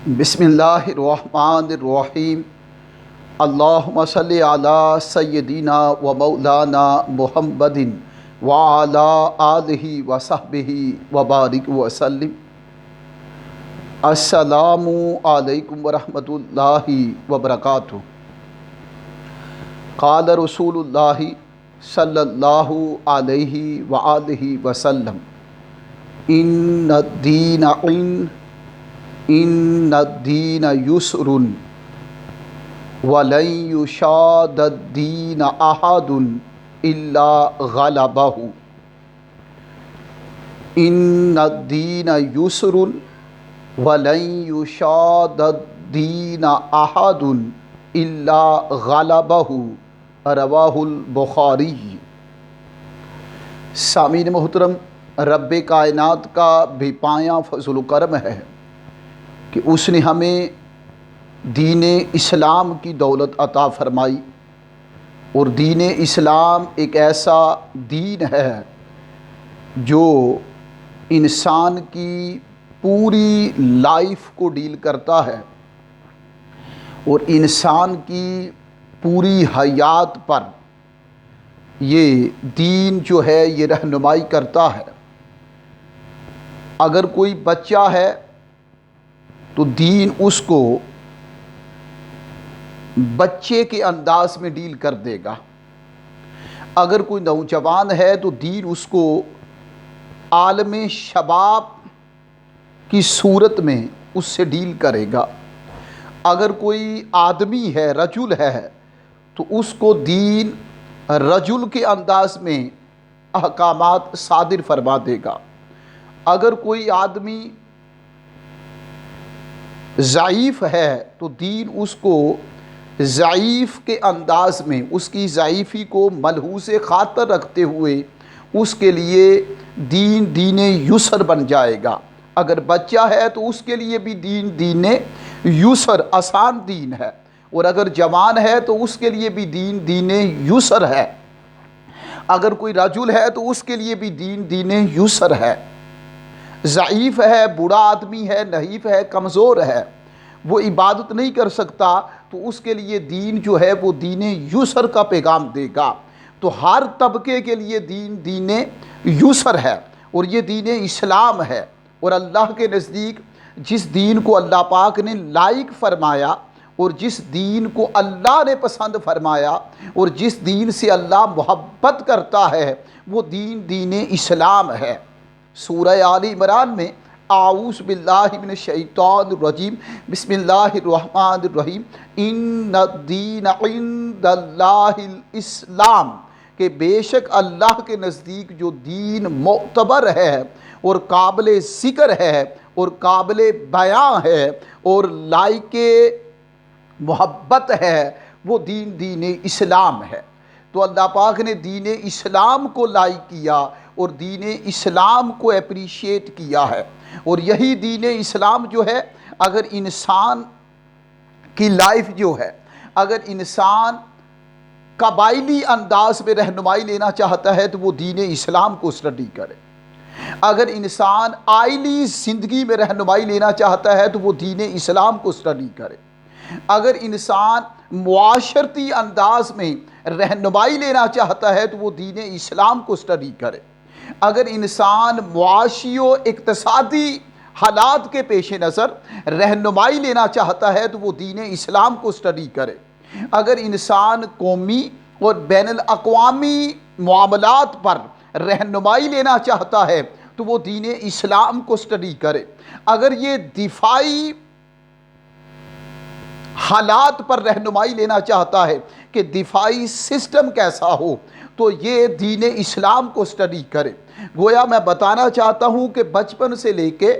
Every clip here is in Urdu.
بسم اللہ الرحمن الرحیم۔ اللہم صلی علی سیدنا و مولانا محمد وعلی آلہ و صحبہ وبارک وسلم۔ السلام علیکم ورحمۃ اللہ وبرکاتہ۔ قال رسول اللہ صلی اللہ علیہ وآلہ وسلم ان الدین یسر ولن یشاد الدین احد الا غلبہ۔ ان الدین یسر ولن یشاد الدین احد الا غلبہ، رواہ البخاری۔ سامعین محترم، رب کائنات کا بے پایاں فضل و کرم ہے کہ اس نے ہمیں دین اسلام کی دولت عطا فرمائی، اور دین اسلام ایک ایسا دین ہے جو انسان کی پوری لائف کو ڈیل کرتا ہے اور انسان کی پوری حیات پر یہ دین جو ہے یہ رہنمائی کرتا ہے۔ اگر کوئی بچہ ہے تو دین اس کو بچے کے انداز میں ڈیل کر دے گا، اگر کوئی نوجوان ہے تو دین اس کو عالم شباب کی صورت میں اس سے ڈیل کرے گا، اگر کوئی آدمی ہے، رجل ہے، تو اس کو دین رجل کے انداز میں احکامات صادر فرما دے گا، اگر کوئی آدمی ضعیف ہے تو دین اس کو ضعیف کے انداز میں اس کی ضعیفی کو ملحوظ خاطر رکھتے ہوئے اس کے لیے دین یسر بن جائے گا۔ اگر بچہ ہے تو اس کے لیے بھی دین یسر، آسان دین ہے، اور اگر جوان ہے تو اس کے لیے بھی دین یسر ہے، اگر کوئی رجل ہے تو اس کے لیے بھی دین یسر ہے۔ ضعیف ہے، بوڑھا آدمی ہے، نحیف ہے، کمزور ہے، وہ عبادت نہیں کر سکتا، تو اس کے لیے دین جو ہے وہ دین یسر کا پیغام دے گا۔ تو ہر طبقے کے لیے دین یسر ہے، اور یہ دین اسلام ہے۔ اور اللہ کے نزدیک جس دین کو اللہ پاک نے لائق فرمایا اور جس دین کو اللہ نے پسند فرمایا اور جس دین سے اللہ محبت کرتا ہے وہ دین اسلام ہے۔ سورہ آل عمران میں اعوذ باللہ من الشیطان الرجیم، بسم اللہ الرحمن الرحیم، ان الدین عند اللہ الاسلام، کہ بے شک اللہ کے نزدیک جو دین معتبر ہے اور قابل ذکر ہے اور قابل بیان ہے اور لائق محبت ہے وہ دین اسلام ہے۔ تو اللہ پاک نے دین اسلام کو لائق کیا اور دین اسلام کو اپریشیٹ کیا ہے، اور یہی دین اسلام جو ہے اگر انسان کی لائف جو ہے، اگر انسان قبائلی انداز میں رہنمائی لینا چاہتا ہے تو وہ دین اسلام کو اسٹڈی کرے، اگر انسان آئلی زندگی میں رہنمائی لینا چاہتا ہے تو وہ دین اسلام کو اسٹڈی کرے، اگر انسان معاشرتی انداز میں رہنمائی لینا چاہتا ہے تو وہ دین اسلام کو اسٹڈی کرے، اگر انسان معاشی و اقتصادی حالات کے پیش نظر رہنمائی لینا چاہتا ہے تو وہ دین اسلام کو اسٹڈی کرے، اگر انسان قومی اور بین الاقوامی معاملات پر رہنمائی لینا چاہتا ہے تو وہ دین اسلام کو اسٹڈی کرے، اگر یہ دفاعی حالات پر رہنمائی لینا چاہتا ہے کہ دفاعی سسٹم کیسا ہو تو یہ دین اسلام کو اسٹڈی کرے۔ گویا میں بتانا چاہتا ہوں کہ بچپن سے لے کے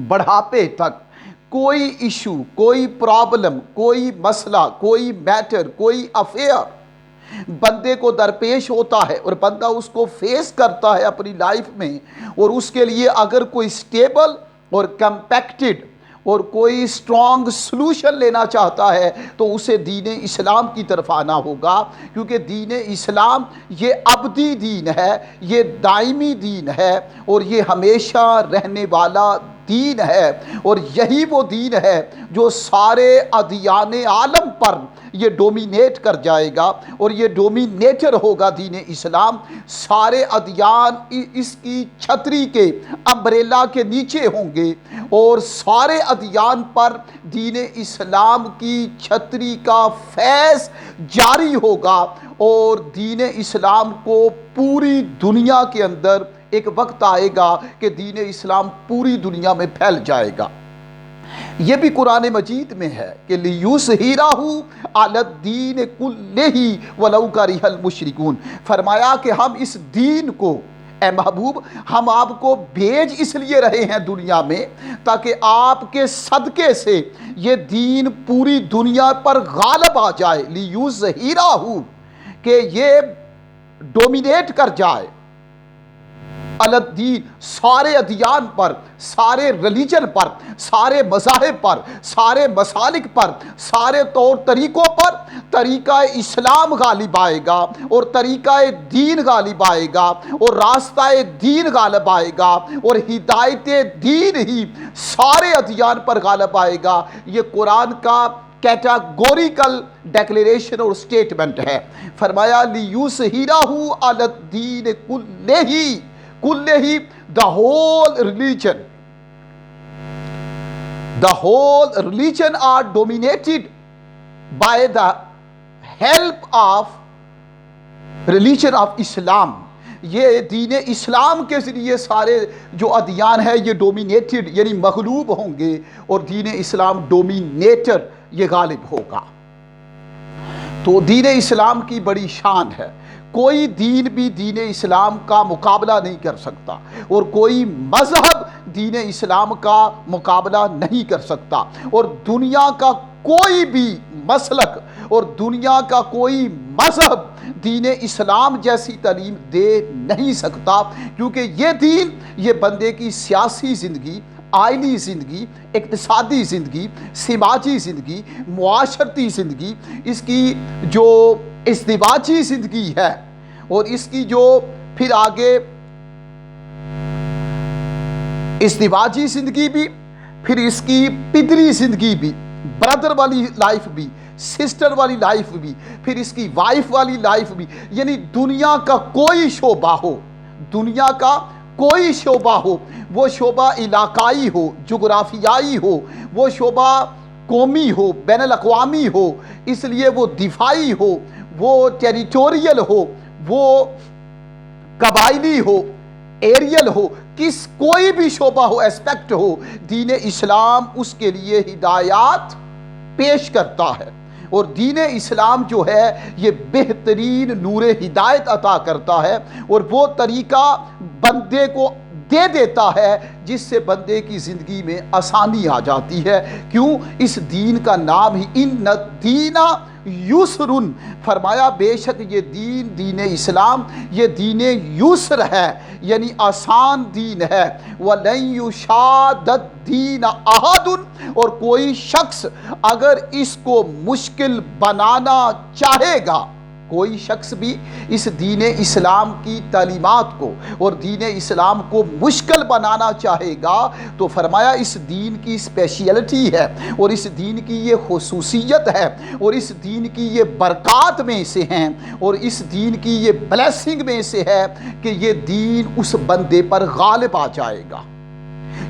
بڑھاپے تک کوئی ایشو، کوئی پرابلم، کوئی مسئلہ، کوئی میٹر، کوئی افیئر بندے کو درپیش ہوتا ہے اور بندہ اس کو فیس کرتا ہے اپنی لائف میں، اور اس کے لیے اگر کوئی سٹیبل اور کمپیکٹڈ اور کوئی اسٹرانگ سلوشن لینا چاہتا ہے تو اسے دین اسلام کی طرف آنا ہوگا، کیونکہ دین اسلام یہ ابدی دین ہے، یہ دائمی دین ہے، اور یہ ہمیشہ رہنے والا دین ہے، اور یہی وہ دین ہے جو سارے ادیان عالم پر یہ ڈومینیٹ کر جائے گا، اور یہ ڈومینیٹر ہوگا دین اسلام۔ سارے ادیان اس کی چھتری کے امبریلا کے نیچے ہوں گے، اور سارے ادیان پر دین اسلام کی چھتری کا فیض جاری ہوگا، اور دین اسلام کو پوری دنیا کے اندر ایک وقت آئے گا کہ دین اسلام پوری دنیا میں پھیل جائے گا۔ یہ بھی قرآن مجید میں ہے کہ لِیُظْہِرَہُ عَلَى الدِّینِ کُلِّہِ وَلَوْ کَرِہَ الْمُشْرِکُونَ، فرمایا کہ ہم اس دین کو، اے محبوب ہم آپ کو بھیج اس لیے رہے ہیں دنیا میں تاکہ آپ کے صدقے سے یہ دین پوری دنیا پر غالب آ جائے، لِیُظْہِرَہُ کہ یہ ڈومینیٹ کر جائے، علی الدین سارے ادیان پر، سارے ریلیجن پر، سارے مذاہب پر، سارے مسالک پر، سارے طور طریقوں پر طریقہ اسلام غالب آئے گا، اور طریقہ دین غالب آئے گا، اور راستہ دین غالب آئے گا، اور ہدایت دین ہی سارے ادیان پر غالب آئے گا۔ یہ قرآن کا کیٹاگوریکل ڈیکلیریشن اور سٹیٹمنٹ ہے۔ فرمایا لِیُظْہِرَہُ عَلَى الدِّینِ کُلِّہِ the whole religion are dominated by the help of religion of Islam۔ یہ دین اسلام کے ذریعے سارے جو ادیان ہیں یہ ڈومینیٹڈ یعنی مغلوب ہوں گے، اور دین اسلام ڈومینیٹر یہ غالب ہوگا۔ تو دین اسلام کی بڑی شان ہے، کوئی دین بھی دین اسلام کا مقابلہ نہیں کر سکتا، اور کوئی مذہب دین اسلام کا مقابلہ نہیں کر سکتا، اور دنیا کا کوئی بھی مسلک اور دنیا کا کوئی مذہب دین اسلام جیسی تعلیم دے نہیں سکتا، کیونکہ یہ دین یہ بندے کی سیاسی زندگی، آئینی زندگی، اقتصادی زندگی، سماجی زندگی، معاشرتی زندگی، اس کی جو ازدواجی زندگی ہے، اور اس کی جو پھر آگے ازدواجی زندگی بھی، پھر اس کی پدری زندگی بھی، برادر والی لائف بھی، سسٹر والی لائف بھی، پھر اس کی وائف والی لائف بھی، یعنی دنیا کا کوئی شعبہ ہو، دنیا کا کوئی شعبہ ہو، وہ شعبہ علاقائی ہو، جغرافیائی ہو، وہ شعبہ قومی ہو، بین الاقوامی ہو، اس لیے وہ دفاعی ہو، وہ ٹیریٹوریل ہو، وہ قبائلی ہو، ایریل ہو، کوئی بھی شعبہ ہو، اسپیکٹ ہو، دین اسلام اس کے لیے ہدایات پیش کرتا ہے، اور دین اسلام جو ہے یہ بہترین نور ہدایت عطا کرتا ہے، اور وہ طریقہ بندے کو دے دیتا ہے جس سے بندے کی زندگی میں آسانی آ جاتی ہے۔ کیوں؟ اس دین کا نام ہی ان الدین یسر، فرمایا بے شک یہ دین، دین اسلام یہ دین یسر ہے، یعنی آسان دین ہے۔ وَلَن يُشَادَّ الدِّینَ أَحَدٌ، اور کوئی شخص اگر اس کو مشکل بنانا چاہے گا، کوئی شخص بھی اس دین اسلام کی تعلیمات کو اور دین اسلام کو مشکل بنانا چاہے گا، تو فرمایا اس دین کی اسپیشلٹی ہے، اور اس دین کی یہ خصوصیت ہے، اور اس دین کی یہ برکات میں سے ہیں، اور اس دین کی یہ بلیسنگ میں سے ہے کہ یہ دین اس بندے پر غالب آ جائے گا۔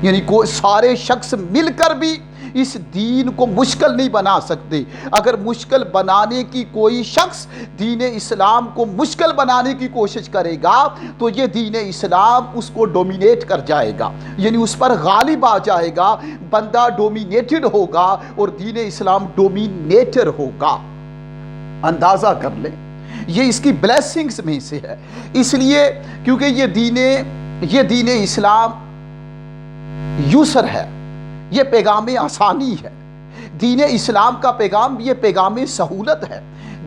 یعنی سارے شخص مل کر بھی اس دین کو مشکل نہیں بنا سکتے۔ اگر مشکل بنانے کی کوئی شخص دین اسلام کو مشکل بنانے کی کوشش کرے گا تو یہ دین اسلام اس کو ڈومینیٹ کر جائے گا، یعنی اس پر غالب آ جائے گا، بندہ ڈومینیٹڈ ہوگا اور دین اسلام ڈومینیٹر ہوگا۔ اندازہ کر لیں، یہ اس کی بلیسنگز میں سے ہے، اس لیے کیونکہ یہ دین اسلام یسر ہے، یہ پیغام آسانی ہے۔ دین اسلام کا پیغام یہ پیغام سہولت ہے۔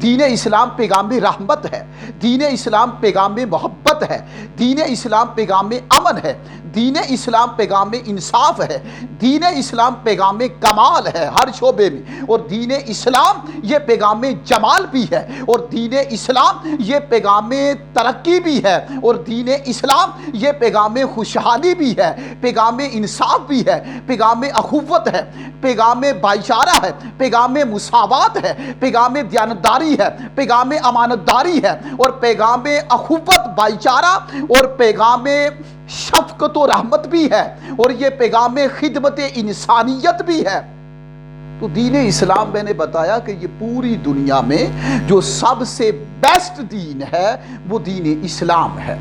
دین اسلام پیغام رحمت ہے، دین اسلام پیغام محبت ہے، دین اسلام پیغام امن ہے، دین اسلام پیغام انصاف ہے، دین اسلام پیغام کمال ہے ہر شعبے میں، اور دین اسلام یہ پیغام جمال بھی ہے، اور دین اسلام یہ پیغام ترقی بھی ہے، اور دین اسلام یہ پیغام خوشحالی بھی ہے، پیغام انصاف بھی ہے، پیغام اخوت ہے، پیغام بھائی چارہ ہے، پیغام مساوات ہے، پیغام دیانتداری ہے، پیغام امانت داری ہے، اور پیغام اخوت بھائی چارہ اور پیغام شفقت و رحمت بھی ہے، اور یہ پیغام خدمت انسانیت بھی ہے۔ تو دین اسلام میں نے بتایا کہ یہ پوری دنیا میں جو سب سے بیسٹ دین ہے وہ دین اسلام ہے۔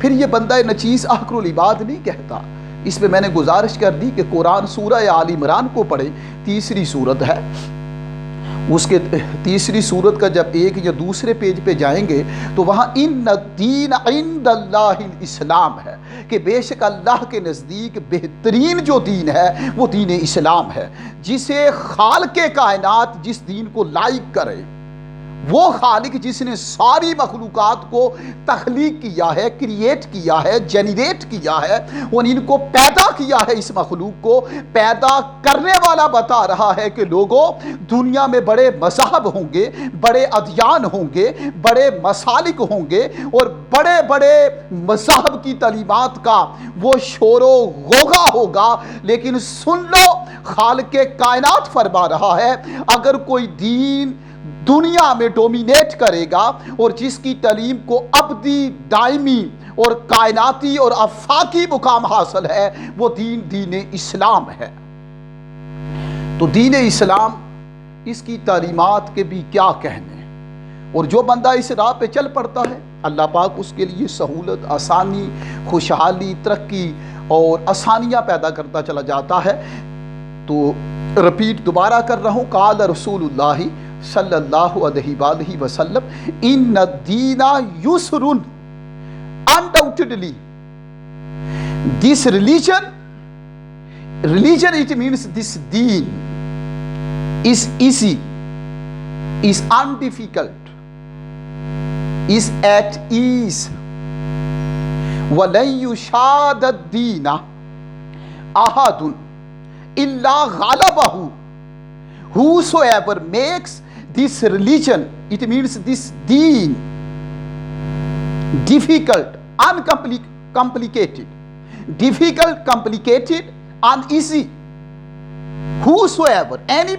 پھر یہ بندہ نچیز احقر العباد نہیں کہتا، اس پہ میں نے گزارش کر دی کہ قرآن سورہ آل عمران کو پڑھیں، تیسری سورت ہے، اس کے تیسری سورت کا جب ایک یا دوسرے پیج پہ جائیں گے تو وہاں ان الدین عند اللہ الاسلام ہے کہ بے شک اللہ کے نزدیک بہترین جو دین ہے وہ دین اسلام ہے، جسے خالق کائنات جس دین کو لائق کرے، وہ خالق جس نے ساری مخلوقات کو تخلیق کیا ہے، کریٹ کیا ہے، جنریٹ کیا ہے، اور ان کو پیدا کیا ہے، اس مخلوق کو پیدا کرنے والا بتا رہا ہے کہ لوگوں دنیا میں بڑے مذہب ہوں گے، بڑے ادیان ہوں گے، بڑے مسالک ہوں گے، اور بڑے بڑے مذہب کی تعلیمات کا وہ شور و غوغا ہوگا، لیکن سن لو خالق کائنات فرما رہا ہے اگر کوئی دین دنیا میں ڈومینیٹ کرے گا اور جس کی تعلیم کو ابدی، دائمی اور کائناتی اور آفاقی مقام حاصل ہے وہ دین اسلام ہے۔ تو دین اسلام، اس کی تعلیمات کے بھی کیا کہنے، اور جو بندہ اس راہ پہ چل پڑتا ہے اللہ پاک اس کے لیے سہولت، آسانی، خوشحالی، ترقی اور آسانیاں پیدا کرتا چلا جاتا ہے۔ تو رپیٹ دوبارہ کر رہا ہوں، قال رسول اللہ صلی اللہ علیہ وآلہ وسلم ان الدین یسر، undoubtedly this religion it means this deen is easy, is undifficult, is at ease. وَلَن يُشَادَ الدِّينَ أَحَدٌ إِلَّا غَلَبَهُ. Whosoever makes this religion, it means this deen, difficult, uncomplicated, difficult, complicated, uneasy. Whosoever, any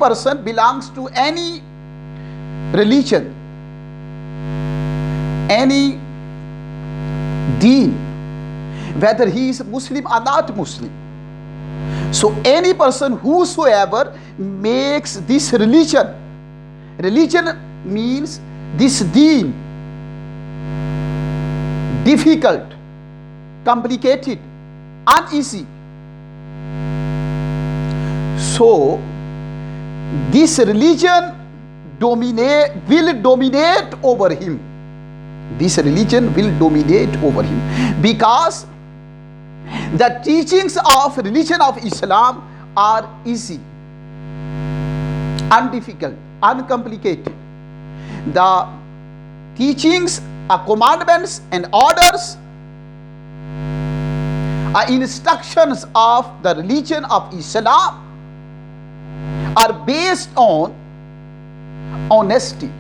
person belongs to any religion, any deen, whether he is Muslim or not Muslim. So any person whosoever makes this religion means this deen difficult, complicated, uneasy. So this religion will dominate over him. This religion will dominate over him because the teachings of religion of Islam are easy, undifficult, uncomplicated. The teachings, commandments and orders, instructions of the religion of Islam are based on honesty,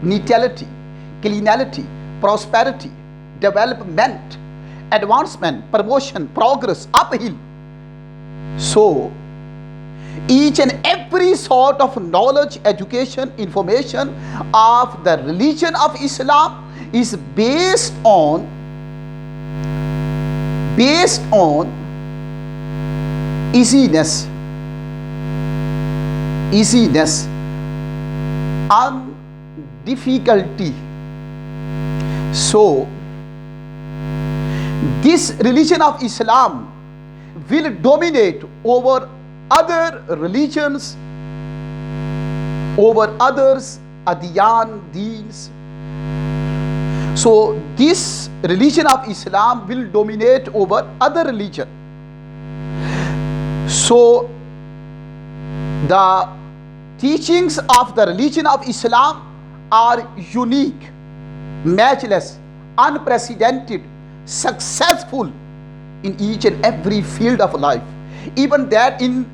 neutrality, cleanality, prosperity, development, advancement, promotion, progress, uphill. So each and every sort of knowledge, education, information of the religion of Islam is based on easiness and difficulty. So this religion of Islam will dominate over other religions, over others, adyan, deens. So this religion of Islam will dominate over other religion. So the teachings of the religion of Islam are unique, matchless, unprecedented, successful in each and every field of life, even that in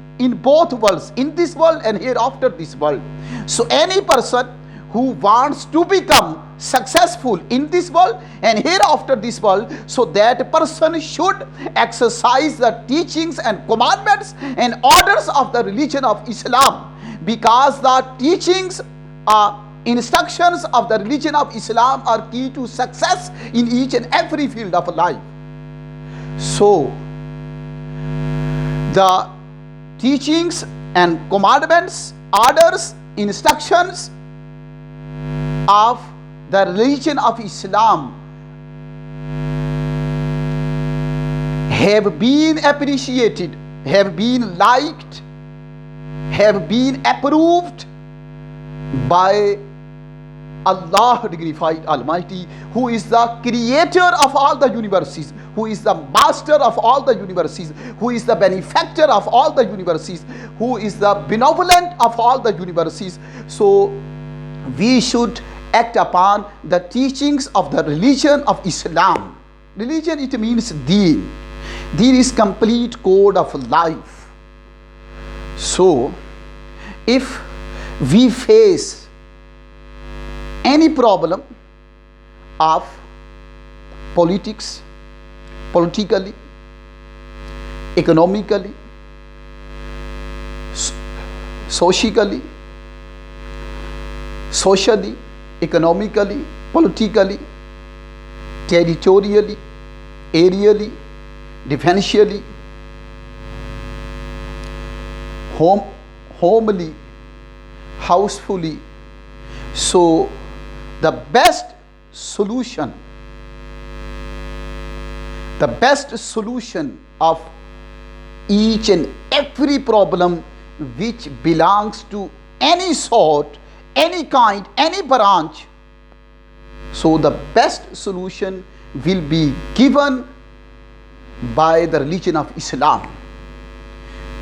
both worlds, in this world and hereafter this world. So any person who wants to become successful in this world and hereafter this world, so that person should exercise the teachings and commandments and orders of the religion of Islam, because the teachings instructions of the religion of Islam are key to success in each and every field of life. So the teachings and commandments, orders, instructions of the religion of Islam have been appreciated, have been liked, have been approved by Allah dignified Almighty, who is the creator of all the universes, who is the master of all the universes, who is the benefactor of all the universes, who is the benevolent of all the universes. So we should act upon the teachings of the religion of Islam. Religion, it means deen. Deen is complete code of life. So if we face any problem of politics, politically, economically, socially, economically, politically, territorially, aerially, defensially, homely, housefully. So the best solution of each and every problem which belongs to any sort, any kind, any branch, so the best solution will be given by the religion of Islam,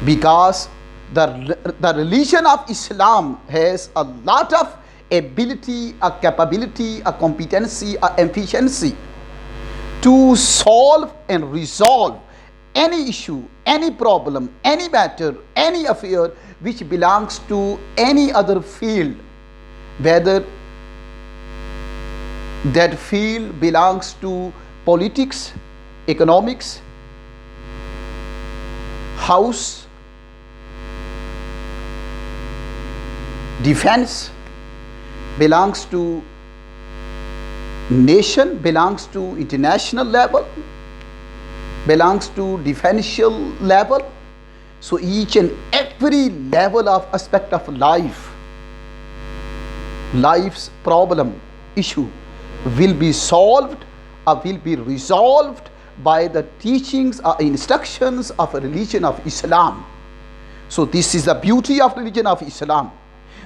because the religion of Islam has a lot of ability, a capability, a competency, a efficiency to solve and resolve any issue, any problem, any matter, any affair which belongs to any other field, whether that field belongs to politics, economics, house, defense, belongs to nation, belongs to international level, belongs to defensial level. So each and every level of aspect of life's problem, issue will be solved or will be resolved by the teachings or instructions of a religion of Islam. So this is the beauty of religion of Islam.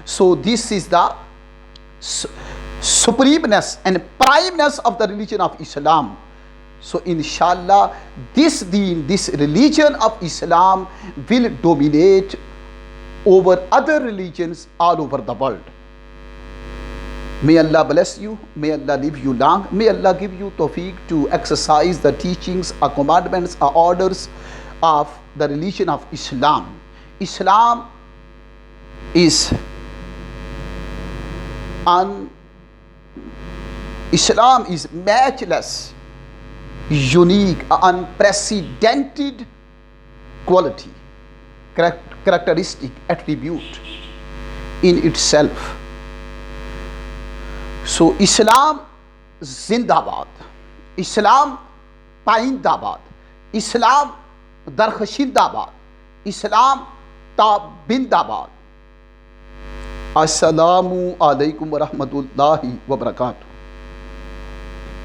So this is the supremeness and primeness of the religion of Islam. So inshallah, this deen, this religion of Islam will dominate over other religions all over the world. May Allah bless you, may Allah live you long, may Allah give you tawfiq to exercise the teachings or commandments or orders of the religion of Islam. Islam is matchless, unique, unprecedented quality, characteristic, attribute in itself. So Islam zindabad, Islam paindabad, Islam darkhashindabad, Islam tabindabad. Assalamu alaikum wa rahmatullahi wa barakatuh.